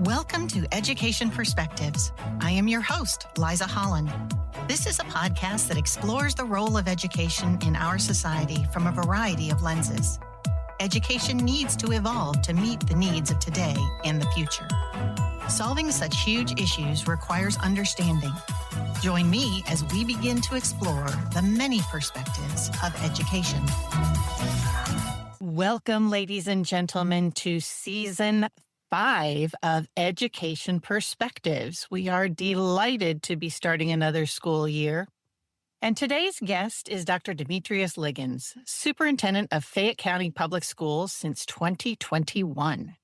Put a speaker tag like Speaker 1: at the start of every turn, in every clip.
Speaker 1: Welcome to Education Perspectives. I am your host, Liza Holland. This is a podcast that explores the role of education in our society from a variety of lenses. Education needs to evolve to meet the needs of today and the future. Solving such huge issues requires understanding. Join me as we begin to explore the many perspectives of education. Welcome, ladies and gentlemen, to Season 5 of Education Perspectives. We are delighted to be starting another school year. And today's guest is Dr. Demetrus Liggins, Superintendent of Fayette County Public Schools since 2021.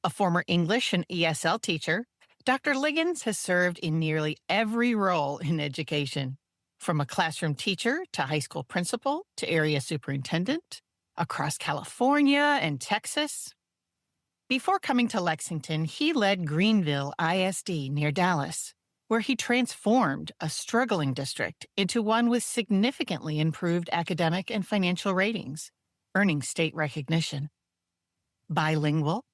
Speaker 1: A former English and ESL teacher, Dr. Liggins has served in nearly every role in education, from a classroom teacher to high school principal to area superintendent, across California and Texas. Before coming to Lexington, he led Greenville ISD near Dallas, where he transformed a struggling district into one with significantly improved academic and financial ratings, earning state recognition. Bilingual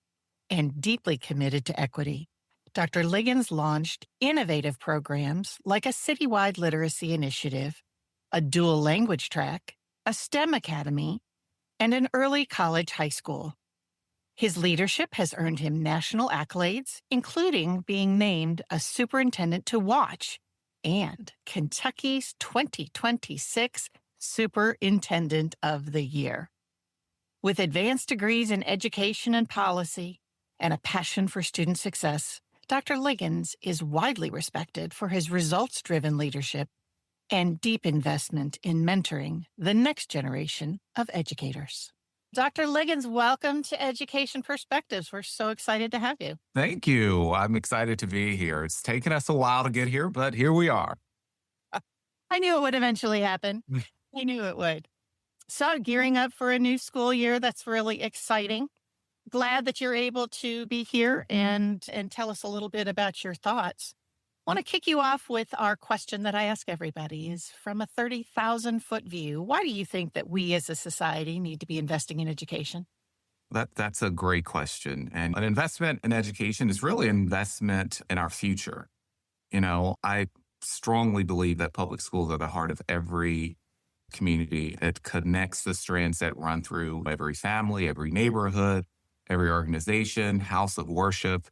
Speaker 1: and deeply committed to equity, Dr. Liggins launched innovative programs like a citywide literacy initiative, a dual language track, a STEM academy, and an early college high school. His leadership has earned him national accolades, including being named a superintendent to watch and Kentucky's 2026 Superintendent of the Year. With advanced degrees in education and policy and a passion for student success, Dr. Liggins is widely respected for his results-driven leadership and deep investment in mentoring the next generation of educators. Dr. Liggins, welcome to Education Perspectives. We're so excited to have you.
Speaker 2: Thank you. I'm excited to be here. It's taken us a while to get here, but here we are.
Speaker 1: I knew it would eventually happen. I knew it would. So gearing up for a new school year, that's really exciting. Glad that you're able to be here and tell us a little bit about your thoughts. I want to kick you off with our question that I ask everybody is from a 30,000-foot view. Why do you think that we as a society need to be investing in education?
Speaker 2: That's a great question. And an investment in education is really an investment in our future. You know, I strongly believe that public schools are the heart of every community. It connects the strands that run through every family, every neighborhood, every organization, house of worship,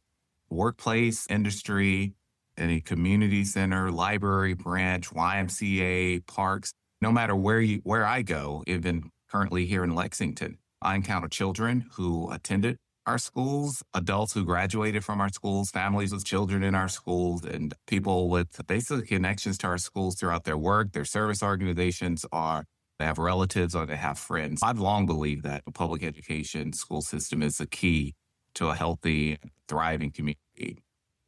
Speaker 2: workplace, industry, any community center, library, branch, YMCA, parks. No matter where I go, even currently here in Lexington, I encounter children who attended our schools, adults who graduated from our schools, families with children in our schools, and people with basic connections to our schools throughout their work, their service organizations, or they have relatives or they have friends. I've long believed that the public education school system is the key to a healthy, thriving community.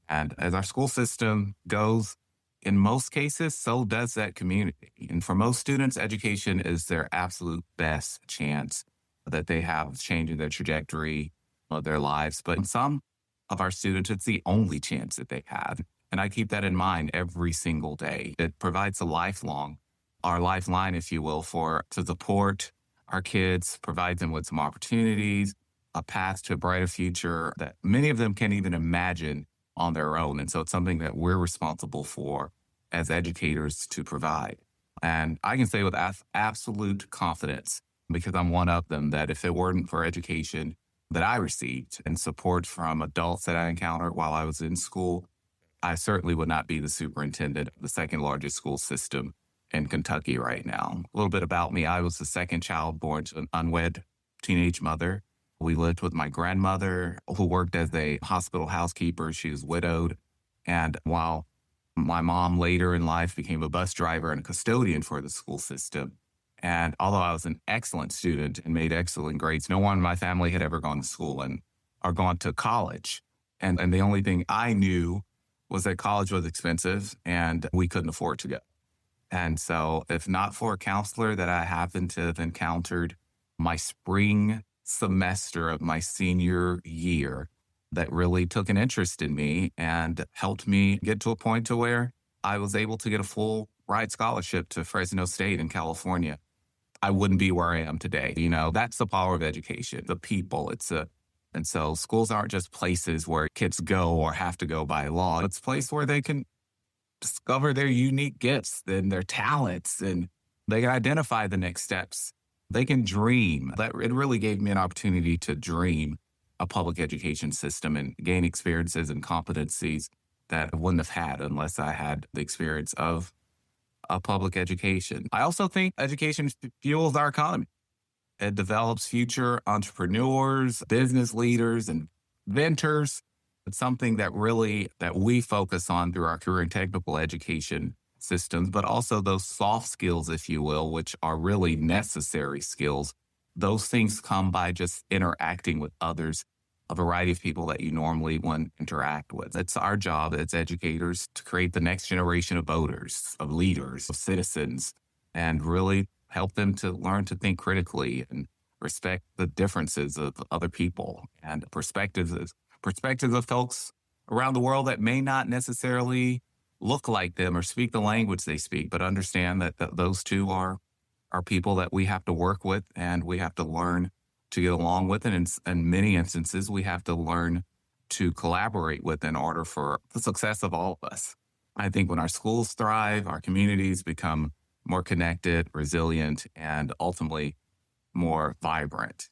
Speaker 2: And as our school system goes, in most cases, so does that community. And for most students, education is their absolute best chance that they have changing their trajectory of their lives. But in some of our students, it's the only chance that they have. And I keep that in mind every single day. It provides our lifeline, if you will, to support our kids, provide them with some opportunities, a path to a brighter future that many of them can't even imagine on their own. And so it's something that we're responsible for as educators to provide. And I can say with absolute confidence, because I'm one of them, that if it weren't for education that I received and support from adults that I encountered while I was in school, I certainly would not be the superintendent of the second largest school system in Kentucky right now. A little bit about me. I was the second child born to an unwed teenage mother. We lived with my grandmother, who worked as a hospital housekeeper. She was widowed. And while my mom later in life became a bus driver and a custodian for the school system, and although I was an excellent student and made excellent grades, no one in my family had ever gone to school or gone to college. And the only thing I knew was that college was expensive and we couldn't afford to go. And so if not for a counselor that I happened to have encountered my spring semester of my senior year that really took an interest in me and helped me get to a point to where I was able to get a full ride scholarship to Fresno State in California, I wouldn't be where I am today. You know, that's the power of education, the people. It's And so schools aren't just places where kids go or have to go by law. It's a place where they can discover their unique gifts and their talents, and they can identify the next steps. They can dream. That it really gave me an opportunity to dream a public education system and gain experiences and competencies that I wouldn't have had unless I had the experience of a public education. I also think education fuels our economy. It develops future entrepreneurs, business leaders, and inventors. It's something that we focus on through our career and technical education systems, but also those soft skills, if you will, which are really necessary skills. Those things come by just interacting with others, a variety of people that you normally wouldn't interact with. It's our job as educators to create the next generation of voters, of leaders, of citizens, and really help them to learn to think critically and respect the differences of other people and perspectives of folks around the world that may not necessarily look like them or speak the language they speak, but understand that those two are people that we have to work with and we have to learn to get along with. And in many instances, we have to learn to collaborate with in order for the success of all of us. I think when our schools thrive, our communities become more connected, resilient, and ultimately more vibrant.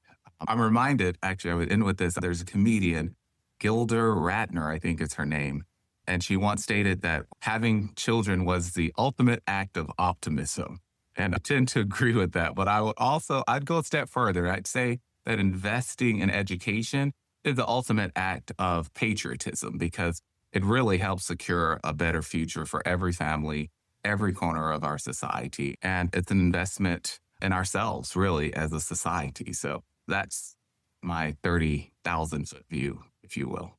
Speaker 2: I'm reminded, actually, I would end with this. There's a comedian, Gilder Radner, I think is her name. And she once stated that having children was the ultimate act of optimism. And I tend to agree with that. But I'd go a step further. I'd say that investing in education is the ultimate act of patriotism because it really helps secure a better future for every family, every corner of our society. And it's an investment in ourselves, really, as a society. So that's my 30,000-foot view, if you will.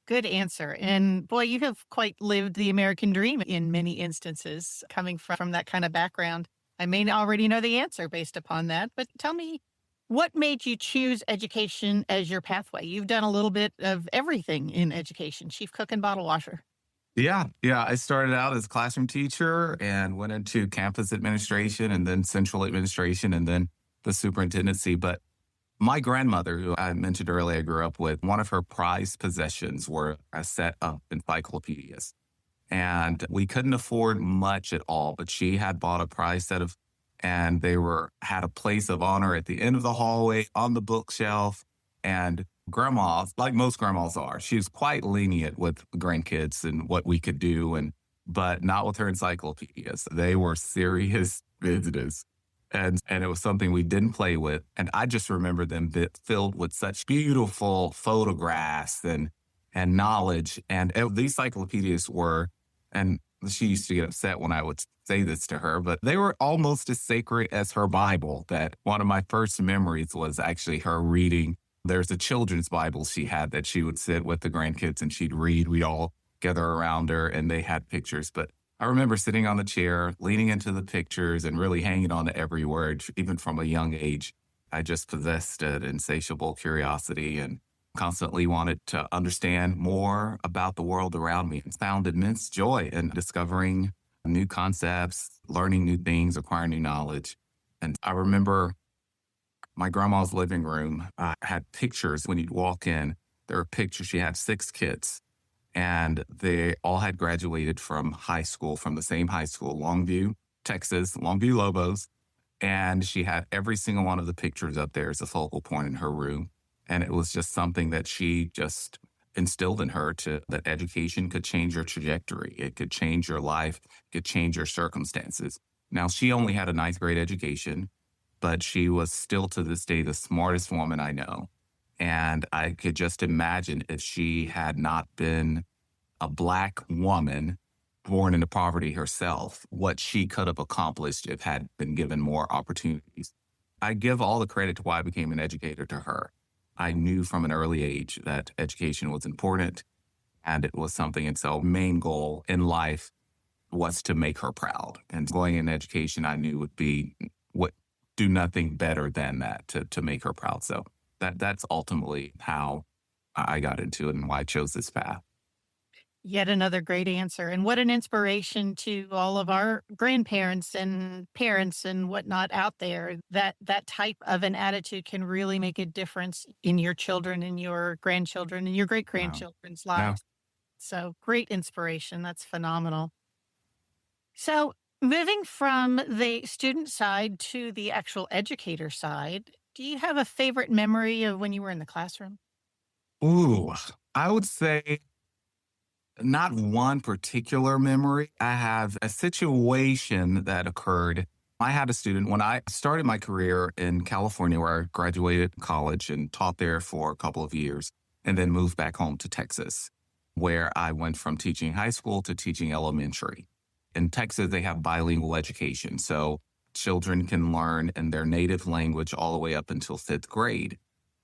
Speaker 1: Good answer. And boy, you have quite lived the American dream in many instances, coming from that kind of background. I may already know the answer based upon that, but tell me, what made you choose education as your pathway? You've done a little bit of everything in education, chief cook and bottle washer.
Speaker 2: Yeah. I started out as a classroom teacher and went into campus administration and then central administration and then the superintendency. But my grandmother, who I mentioned earlier, I grew up with, one of her prized possessions were a set of encyclopedias. And we couldn't afford much at all, but she had bought a prize set of, and had a place of honor at the end of the hallway on the bookshelf. And grandma, like most grandmas are, she was quite lenient with grandkids and what we could do, but not with her encyclopedias. They were serious business. And it was something we didn't play with. And I just remember them filled with such beautiful photographs and knowledge. And these encyclopedias and she used to get upset when I would say this to her, but they were almost as sacred as her Bible. That one of my first memories was actually her reading. There's a children's Bible she had that she would sit with the grandkids and she'd read. We'd all gather around her and they had pictures. But I remember sitting on the chair, leaning into the pictures and really hanging on to every word, even from a young age. I just possessed an insatiable curiosity and constantly wanted to understand more about the world around me and found immense joy in discovering new concepts, learning new things, acquiring new knowledge. And I remember my grandma's living room had pictures. When you'd walk in, there were pictures. She had 6 kids. And they all had graduated from high school, from the same high school, Longview, Texas, Longview Lobos. And she had every single one of the pictures up there as a focal point in her room. And it was just something that she just instilled in her that education could change your trajectory. It could change your life, it could change your circumstances. Now, she only had a 9th grade education, but she was still to this day the smartest woman I know. And I could just imagine if she had not been a Black woman born into poverty herself, what she could have accomplished if had been given more opportunities. I give all the credit to why I became an educator to her. I knew from an early age that education was important and it was something. And so main goal in life was to make her proud. And going in education, I knew do nothing better than that to make her proud. So that's ultimately how I got into it and why I chose this path.
Speaker 1: Yet another great answer. And what an inspiration to all of our grandparents and parents and whatnot out there. That type of an attitude can really make a difference in your children and your grandchildren and your great
Speaker 2: Wow.
Speaker 1: grandchildren's
Speaker 2: No.
Speaker 1: lives. So great inspiration. That's phenomenal. So moving from the student side to the actual educator side, do you have a favorite memory of when you were in the classroom?
Speaker 2: Ooh, I would say not one particular memory. I have a situation that occurred. I had a student when I started my career in California, where I graduated college and taught there for a couple of years, and then moved back home to Texas, where I went from teaching high school to teaching elementary. In Texas, they have bilingual education. So children can learn in their native language all the way up until fifth grade.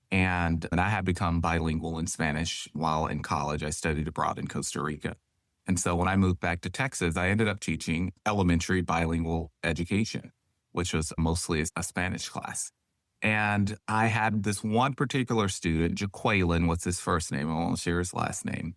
Speaker 2: And I had become bilingual in Spanish while in college. I studied abroad in Costa Rica. And so when I moved back to Texas, I ended up teaching elementary bilingual education, which was mostly a Spanish class. And I had this one particular student, Jaqueline, what's his first name? I won't share his last name.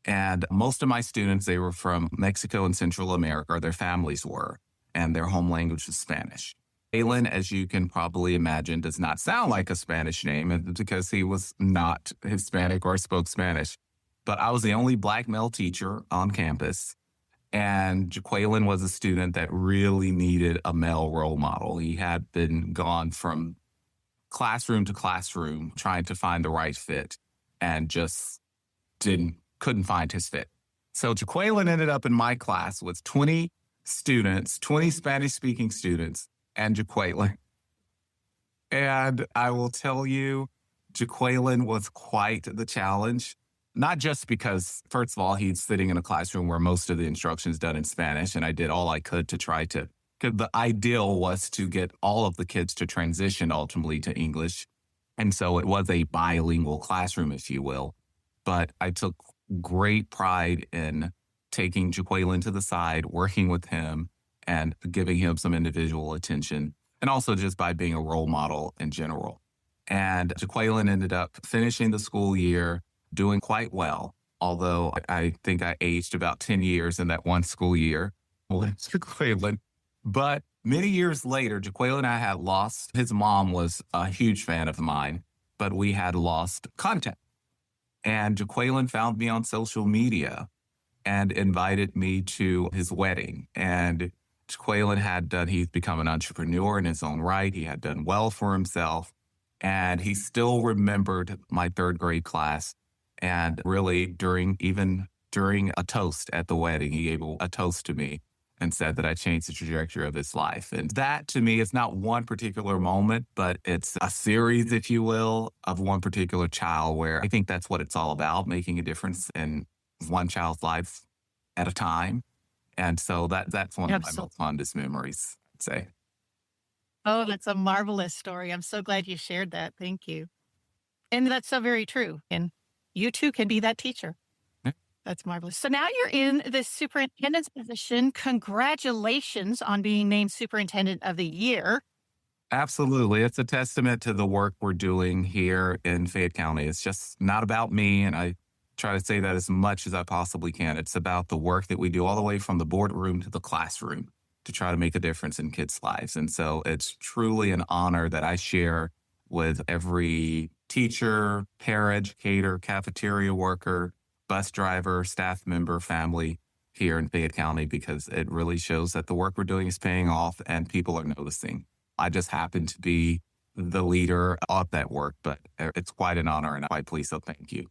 Speaker 2: And most of my students, they were from Mexico and Central America, or their families were, and their home language was Spanish. Alan, as you can probably imagine, does not sound like a Spanish name because he was not Hispanic or spoke Spanish. But I was the only Black male teacher on campus. And Jaqueline was a student that really needed a male role model. He had been gone from classroom to classroom trying to find the right fit and just couldn't find his fit. So Jaqueline ended up in my class with 20 students, 20 Spanish speaking students, and Jaqueline. And I will tell you, Jaqueline was quite the challenge, not just because, first of all, he's sitting in a classroom where most of the instruction is done in Spanish, and I did all I could to try to, because the ideal was to get all of the kids to transition ultimately to English. And so it was a bilingual classroom, if you will. But I took great pride in taking Jaqueline to the side, working with him, and giving him some individual attention, and also just by being a role model in general. And Jaqueline ended up finishing the school year, doing quite well, although I think I aged about 10 years in that one school year with Jaqueline. But many years later, Jaqueline and I had lost, his mom was a huge fan of mine, but we had lost contact. And Jaqueline found me on social media and invited me to his wedding. And Jaqueline he's become an entrepreneur in his own right. He had done well for himself. And he still remembered my third grade class. And really, during a toast at the wedding, he gave a toast to me and said that I changed the trajectory of his life. And that to me is not one particular moment, but it's a series, if you will, of one particular child where I think that's what it's all about, making a difference in one child's life at a time. And so that's one of my
Speaker 1: Absolutely.
Speaker 2: most fondest memories, I'd say.
Speaker 1: Oh, that's a marvelous story. I'm so glad you shared that. Thank you. And that's so very true. And you too can be that teacher.
Speaker 2: Yeah.
Speaker 1: That's marvelous. So now you're in the superintendent's position. Congratulations on being named superintendent of the year.
Speaker 2: Absolutely. It's a testament to the work we're doing here in Fayette County. It's just not about me. And I try to say that as much as I possibly can. It's about the work that we do all the way from the boardroom to the classroom to try to make a difference in kids' lives. And so it's truly an honor that I share with every teacher, paraeducator, cafeteria worker, bus driver, staff member, family here in Fayette County, because it really shows that the work we're doing is paying off and people are noticing. I just happen to be the leader of that work, but it's quite an honor and I'm quite pleased. So thank you.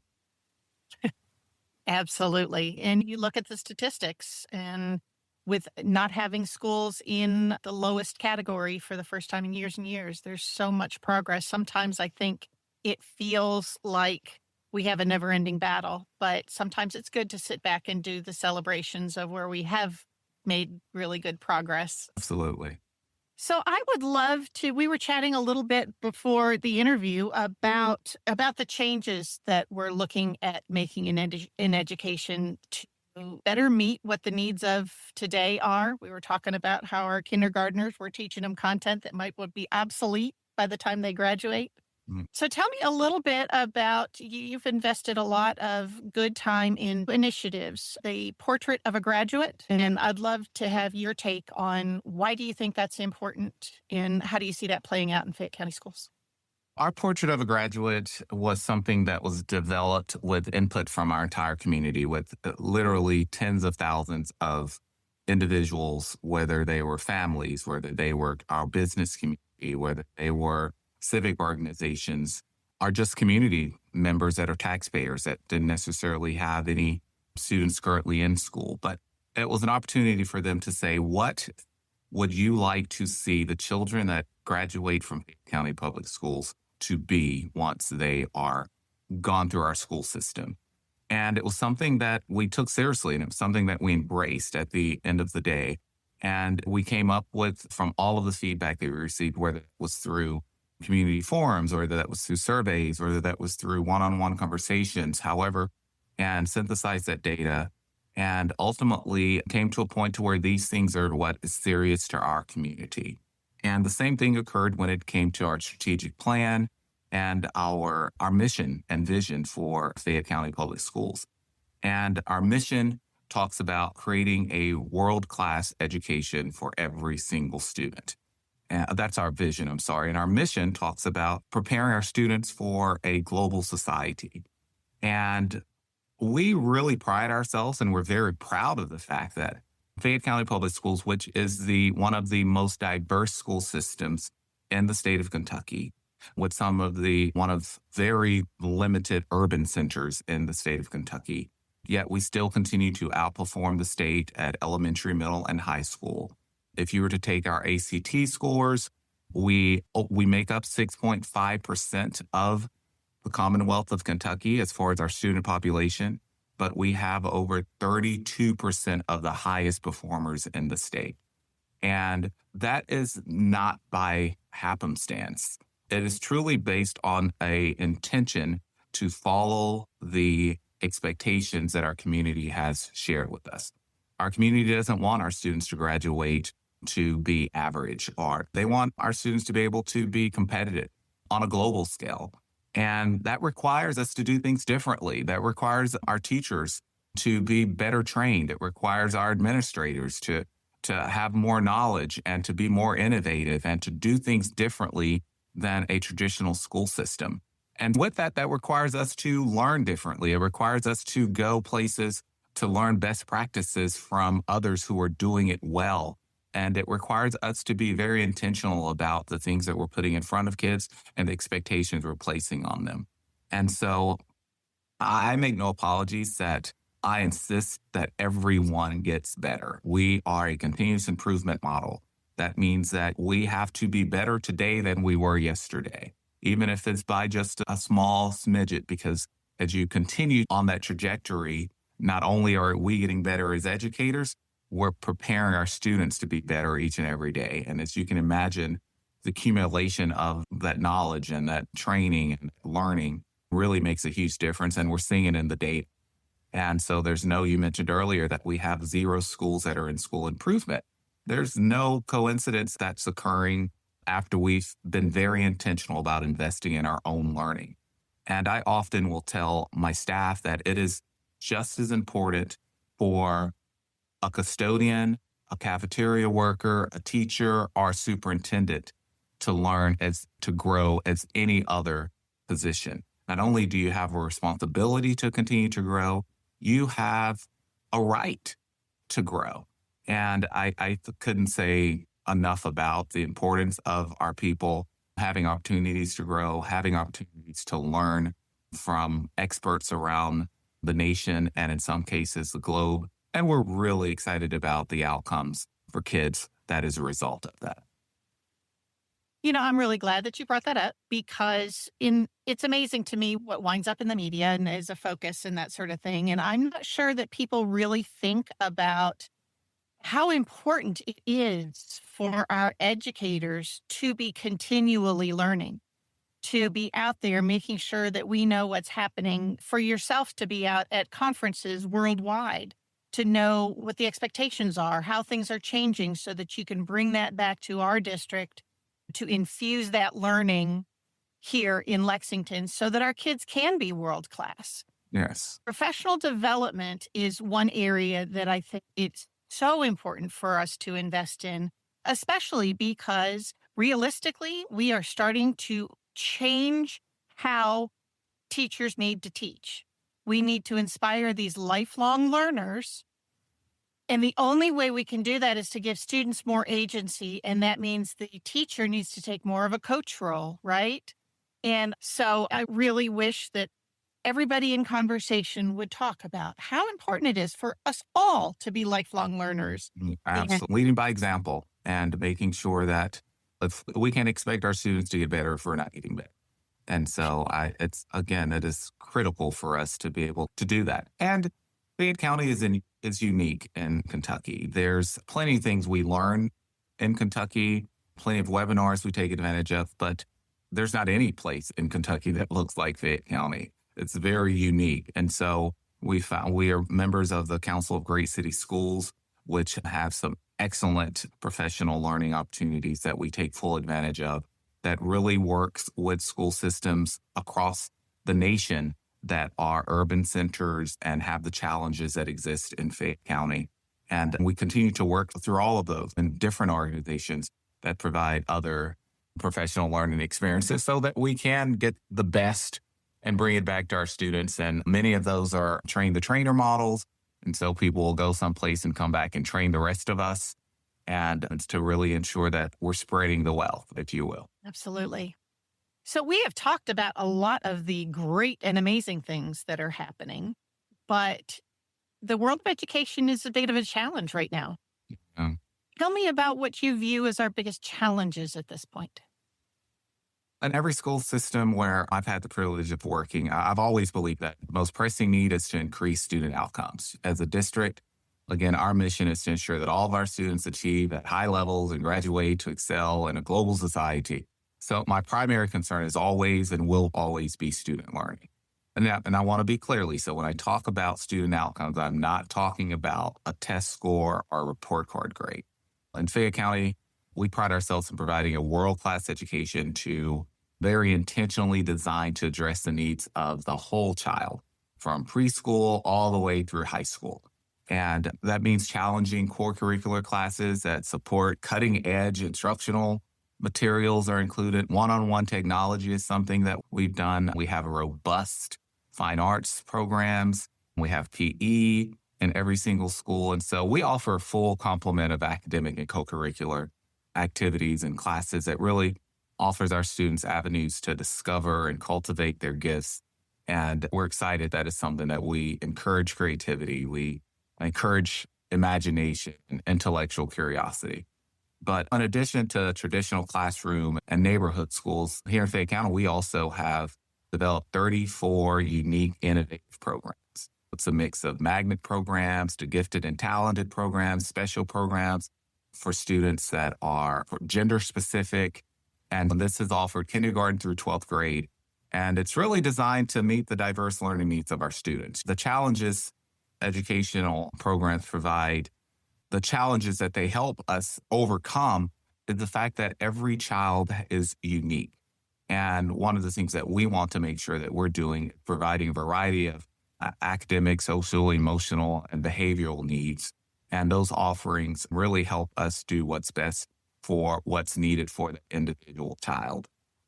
Speaker 1: Absolutely. And you look at the statistics, and with not having schools in the lowest category for the first time in years and years, there's so much progress. Sometimes I think it feels like we have a never ending battle, but sometimes it's good to sit back and do the celebrations of where we have made really good progress.
Speaker 2: Absolutely.
Speaker 1: So I would love to, we were chatting a little bit before the interview about the changes that we're looking at making in education to better meet what the needs of today are. We were talking about how our kindergartners, we're teaching them content that might would be obsolete by the time they graduate.
Speaker 2: Mm.
Speaker 1: So tell me a little bit about you've invested a lot of good time in initiatives, the portrait of a graduate, and I'd love to have your take on why do you think that's important and how do you see that playing out in Fayette County schools?
Speaker 2: Our portrait of a graduate was something that was developed with input from our entire community, with literally tens of thousands of individuals, whether they were families, whether they were our business community, whether they were civic organizations, or just community members that are taxpayers that didn't necessarily have any students currently in school. But it was an opportunity for them to say, what would you like to see the children that graduate from Fayette County Public Schools to be once they are gone through our school system? And it was something that we took seriously, and it was something that we embraced at the end of the day. And we came up with, from all of the feedback that we received, whether it was through community forums, or whether that was through surveys, or whether that was through one-on-one conversations, however, and synthesized that data, and ultimately came to a point to where these things are what is serious to our community. And the same thing occurred when it came to our strategic plan and our mission and vision for Fayette County Public Schools. And our mission talks about creating a world-class education for every single student. That's our vision, I'm sorry. And our mission talks about preparing our students for a global society. And we really pride ourselves, and we're very proud of the fact that Fayette County Public Schools, which is one of the most diverse school systems in the state of Kentucky, with one of very limited urban centers in the state of Kentucky. Yet we still continue to outperform the state at elementary, middle, and high school. If you were to take our ACT scores, we make up 6.5% of the Commonwealth of Kentucky as far as our student population, but we have over 32% of the highest performers in the state. And that is not by happenstance. It is truly based on an intention to follow the expectations that our community has shared with us. Our community doesn't want our students to graduate to be average, or they want our students to be able to be competitive on a global scale. And that requires us to do things differently. That requires our teachers to be better trained. It requires our administrators to have more knowledge and to be more innovative and to do things differently than a traditional school system. And with that, that requires us to learn differently. It requires us to go places to learn best practices from others who are doing it well. And it requires us to be very intentional about the things that we're putting in front of kids and the expectations we're placing on them. And so I make no apologies that I insist that everyone gets better. We are a continuous improvement model. That means that we have to be better today than we were yesterday, even if it's by just a small smidget, because as you continue on that trajectory, not only are we getting better as educators, we're preparing our students to be better each and every day. And as you can imagine, the accumulation of that knowledge and that training and learning really makes a huge difference. And we're seeing it in the data. And so you mentioned earlier that we have 0 schools that are in school improvement. There's no coincidence that's occurring after we've been very intentional about investing in our own learning. And I often will tell my staff that it is just as important for a custodian, a cafeteria worker, a teacher, or a superintendent to learn to grow as any other position. Not only do you have a responsibility to continue to grow, you have a right to grow. And I couldn't say enough about the importance of our people having opportunities to grow, having opportunities to learn from experts around the nation and in some cases the globe. And we're really excited about the outcomes for kids that is a result of that.
Speaker 1: I'm really glad that you brought that up because it's amazing to me what winds up in the media and is a focus and that sort of thing. And I'm not sure that people really think about how important it is for our educators to be continually learning, to be out there making sure that we know what's happening, for yourself to be out at conferences worldwide, to know what the expectations are, how things are changing so that you can bring that back to our district to infuse that learning here in Lexington so that our kids can be world class.
Speaker 2: Yes.
Speaker 1: Professional development is one area that I think it's so important for us to invest in, especially because realistically, we are starting to change how teachers need to teach. We need to inspire these lifelong learners. And the only way we can do that is to give students more agency. And that means the teacher needs to take more of a coach role, right? And so I really wish that everybody in conversation would talk about how important it is for us all to be lifelong learners.
Speaker 2: Absolutely. Leading by example and making sure that if we can't expect our students to get better if we're not getting better. And so it is critical for us to be able to do that. And Fayette County is unique in Kentucky. There's plenty of things we learn in Kentucky, plenty of webinars we take advantage of, but there's not any place in Kentucky that looks like Fayette County. It's very unique. And so we are members of the Council of Great City Schools, which have some excellent professional learning opportunities that we take full advantage of, that really works with school systems across the nation that are urban centers and have the challenges that exist in Fayette County. And we continue to work through all of those in different organizations that provide other professional learning experiences so that we can get the best and bring it back to our students. And many of those are train the trainer models. And so people will go someplace and come back and train the rest of us. And it's to really ensure that we're spreading the wealth, if you will.
Speaker 1: Absolutely. So we have talked about a lot of the great and amazing things that are happening, but the world of education is a bit of a challenge right now.
Speaker 2: Yeah.
Speaker 1: Tell me about what you view as our biggest challenges at this point.
Speaker 2: In every school system where I've had the privilege of working, I've always believed that the most pressing need is to increase student outcomes. As a district, again, our mission is to ensure that all of our students achieve at high levels and graduate to excel in a global society. So my primary concern is always and will always be student learning. And I want to be clearly, so when I talk about student outcomes, I'm not talking about a test score or a report card grade. In Fayette County, we pride ourselves in providing a world-class education to very intentionally designed to address the needs of the whole child, from preschool all the way through high school. And that means challenging core curricular classes that support cutting-edge instructional materials are included. One-on-one technology is something that we've done. We have a robust fine arts programs. We have PE in every single school. And so we offer a full complement of academic and co-curricular activities and classes that really offers our students avenues to discover and cultivate their gifts. And we're excited that it's something that we encourage creativity. We encourage imagination and intellectual curiosity. But in addition to traditional classroom and neighborhood schools, here in Fayette County, we also have developed 34 unique innovative programs. It's a mix of magnet programs to gifted and talented programs, special programs for students that are gender specific. And this is offered kindergarten through 12th grade. And it's really designed to meet the diverse learning needs of our students. The challenges educational programs provide, the challenges that they help us overcome is the fact that every child is unique. And one of the things that we want to make sure that we're doing, providing a variety of academic, social, emotional, and behavioral needs. And those offerings really help us do what's best for what's needed for the individual child.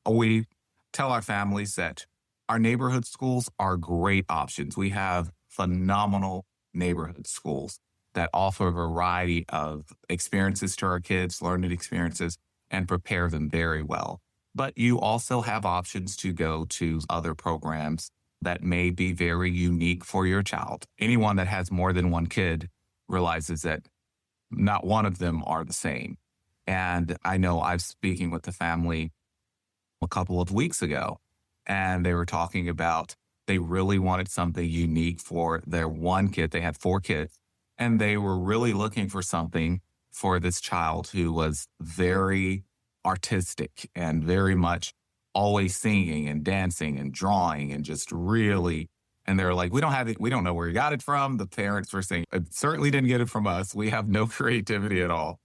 Speaker 2: We tell our families that our neighborhood schools are great options. We have phenomenal neighborhood schools that offer a variety of experiences to our kids, learning experiences, and prepare them very well. But you also have options to go to other programs that may be very unique for your child. Anyone that has more than one kid realizes that not one of them are the same. And I know I was speaking with the family a couple of weeks ago, and they were talking about they really wanted something unique for their one kid. They had 4 kids, and they were really looking for something for this child who was very artistic and very much always singing and dancing and drawing and just really, and they're like, we don't know where he got it from. The parents were saying, it certainly didn't get it from us. We have no creativity at all.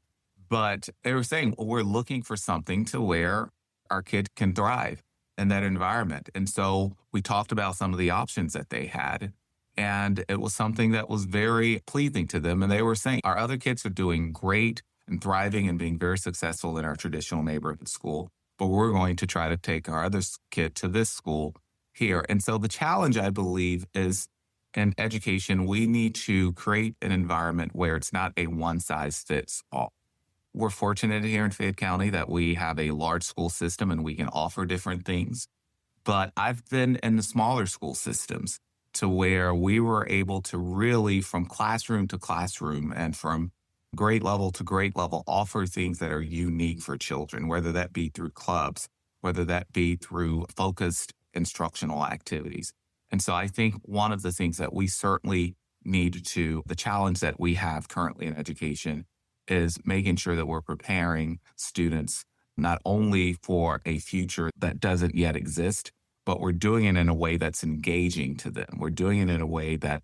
Speaker 2: But they were saying, well, we're looking for something to where our kid can thrive. in that environment. And so we talked about some of the options that they had. And it was something that was very pleasing to them. And they were saying, our other kids are doing great and thriving and being very successful in our traditional neighborhood school. But we're going to try to take our other kid to this school here. And so the challenge, I believe, is in education, we need to create an environment where it's not a one size fits all. We're fortunate here in Fayette County that we have a large school system and we can offer different things. But I've been in the smaller school systems to where we were able to really, from classroom to classroom and from grade level to grade level, offer things that are unique for children, whether that be through clubs, whether that be through focused instructional activities. And so I think one of the things that we certainly need to, the challenge that we have currently in education is making sure that we're preparing students not only for a future that doesn't yet exist, but we're doing it in a way that's engaging to them. We're doing it in a way that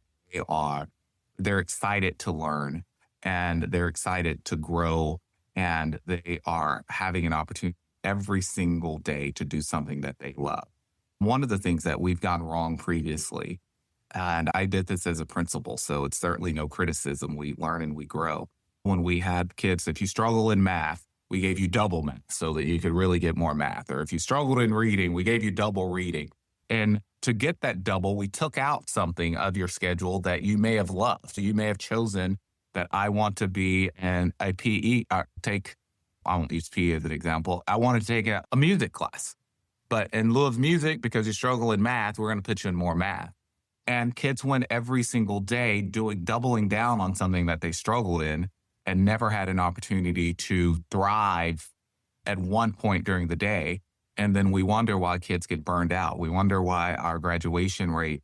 Speaker 2: they're excited to learn and they're excited to grow and they are having an opportunity every single day to do something that they love. One of the things that we've gone wrong previously, and I did this as a principal, so it's certainly no criticism. We learn and we grow. When we had kids, if you struggle in math, we gave you double math so that you could really get more math. Or if you struggled in reading, we gave you double reading. And to get that double, we took out something of your schedule that you may have loved. You may have chosen that I want to be in a PE, I won't use PE as an example. I want to take a music class. But in lieu of music, because you struggle in math, we're going to put you in more math. And kids went every single day doubling down on something that they struggled in and never had an opportunity to thrive at one point during the day. And then we wonder why kids get burned out. We wonder why our graduation rate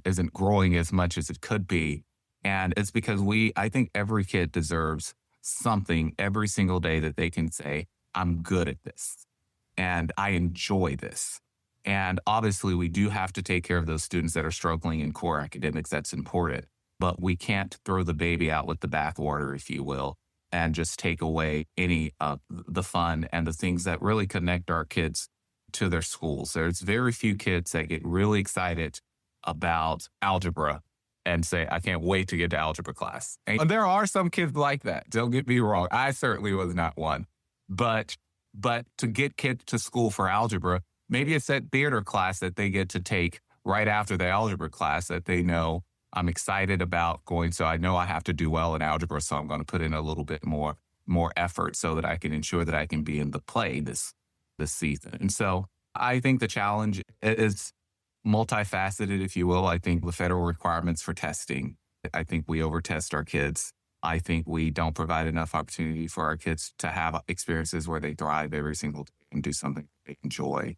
Speaker 2: isn't growing as much as it could be. And it's because I think every kid deserves something every single day that they can say, I'm good at this and I enjoy this. And obviously we do have to take care of those students that are struggling in core academics. That's important. But we can't throw the baby out with the bathwater, if you will, and just take away any of the fun and the things that really connect our kids to their schools. There's very few kids that get really excited about algebra and say, I can't wait to get to algebra class. And there are some kids like that. Don't get me wrong. I certainly was not one. But to get kids to school for algebra, maybe it's that theater class that they get to take right after the algebra class that they know I'm excited about going. So I know I have to do well in algebra. So I'm going to put in a little bit more effort so that I can ensure that I can be in the play this season. And so I think the challenge is multifaceted, if you will. I think the federal requirements for testing, I think we overtest our kids. I think we don't provide enough opportunity for our kids to have experiences where they thrive every single day and do something they enjoy.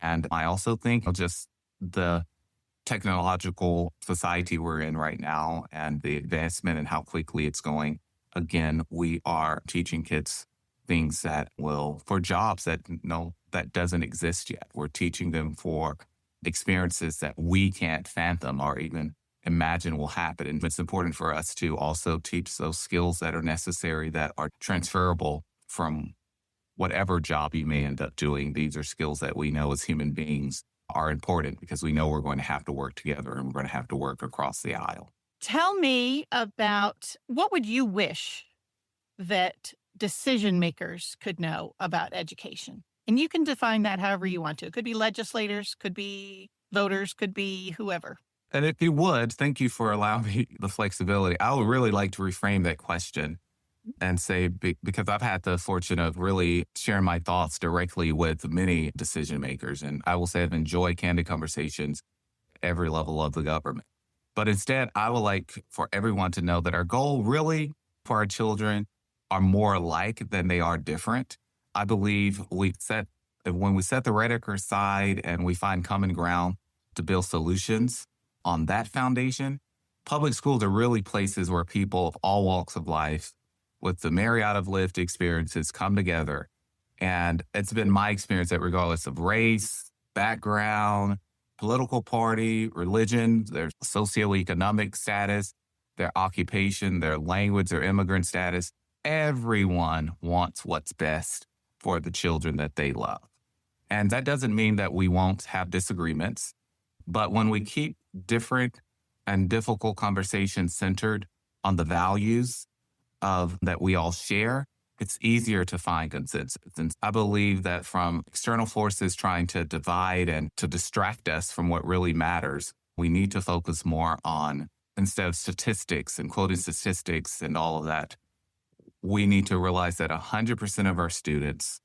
Speaker 2: And I also think just the technological society we're in right now and the advancement and how quickly it's going. Again, we are teaching kids things that for jobs that doesn't exist yet. We're teaching them for experiences that we can't fathom or even imagine will happen. And it's important for us to also teach those skills that are necessary, that are transferable from whatever job you may end up doing. These are skills that we know as human beings are important because we know we're going to have to work together and we're going to have to work across the aisle.
Speaker 1: Tell me about what would you wish that decision makers could know about education? And you can define that however you want to. It could be legislators, could be voters, could be whoever.
Speaker 2: And if you would, thank you for allowing me the flexibility. I would really like to reframe that question and say, because I've had the fortune of really sharing my thoughts directly with many decision makers. And I will say I've enjoyed candid conversations at every level of the government. But instead, I would like for everyone to know that our goal really for our children are more alike than they are different. I believe when we set the rhetoric aside and we find common ground to build solutions on that foundation, public schools are really places where people of all walks of life with the myriad of lived experiences come together. And it's been my experience that regardless of race, background, political party, religion, their socioeconomic status, their occupation, their language, their immigrant status, everyone wants what's best for the children that they love. And that doesn't mean that we won't have disagreements. But when we keep different and difficult conversations centered on the values of that we all share, it's easier to find consensus. And I believe that from external forces trying to divide and to distract us from what really matters, we need to focus more on, instead of statistics and quoting statistics and all of that, we need to realize that 100% of our students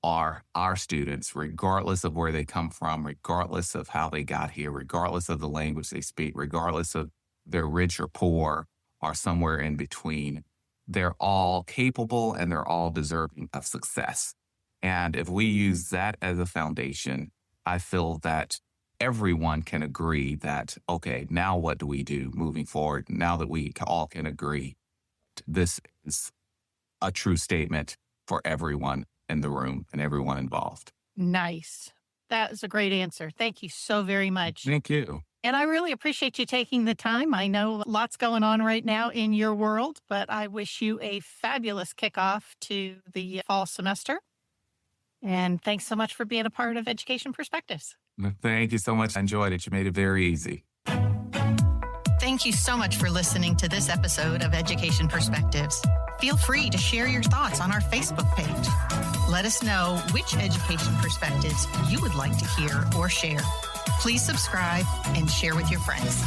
Speaker 2: are our students, regardless of where they come from, regardless of how they got here, regardless of the language they speak, regardless of they're rich or poor or somewhere in between. They're all capable and they're all deserving of success. And if we use that as a foundation, I feel that everyone can agree that, okay, now what do we do moving forward? Now that we all can agree, this is a true statement for everyone in the room and everyone involved.
Speaker 1: Nice. That is a great answer. Thank you so very much.
Speaker 2: Thank you.
Speaker 1: And I really appreciate you taking the time. I know lots going on right now in your world, but I wish you a fabulous kickoff to the fall semester. And thanks so much for being a part of Education Perspectives.
Speaker 2: Thank you so much. I enjoyed it. You made it very easy.
Speaker 1: Thank you so much for listening to this episode of Education Perspectives. Feel free to share your thoughts on our Facebook page. Let us know which education perspectives you would like to hear or share. Please subscribe and share with your friends.